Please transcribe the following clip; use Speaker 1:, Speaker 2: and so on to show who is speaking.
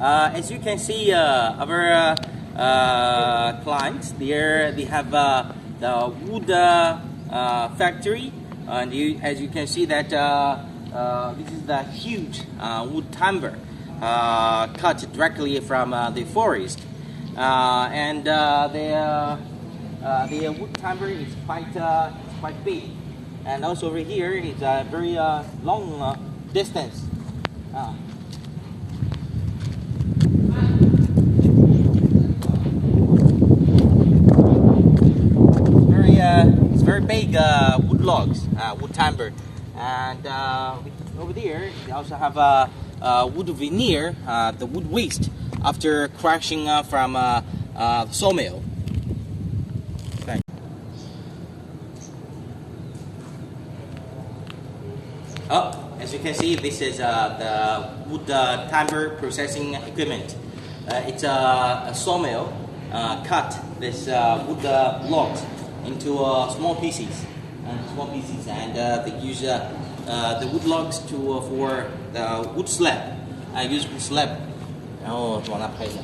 Speaker 1: As you can see, our clients there, they have the wood factory, and as you can see that this is the huge wood timber cut directly from the forest, and the wood timber is quite big, and also over here is a very long distance. It's very big wood logs, wood timber, and over there they also have wood veneer, the wood waste after crushing from the sawmill. Okay. Oh, as you can see, this is the wood timber processing equipment. It's a sawmill cut this wood logs into small pieces, and they use the wood logs for the wood slab. I use wood slab. 然后往那拍一下。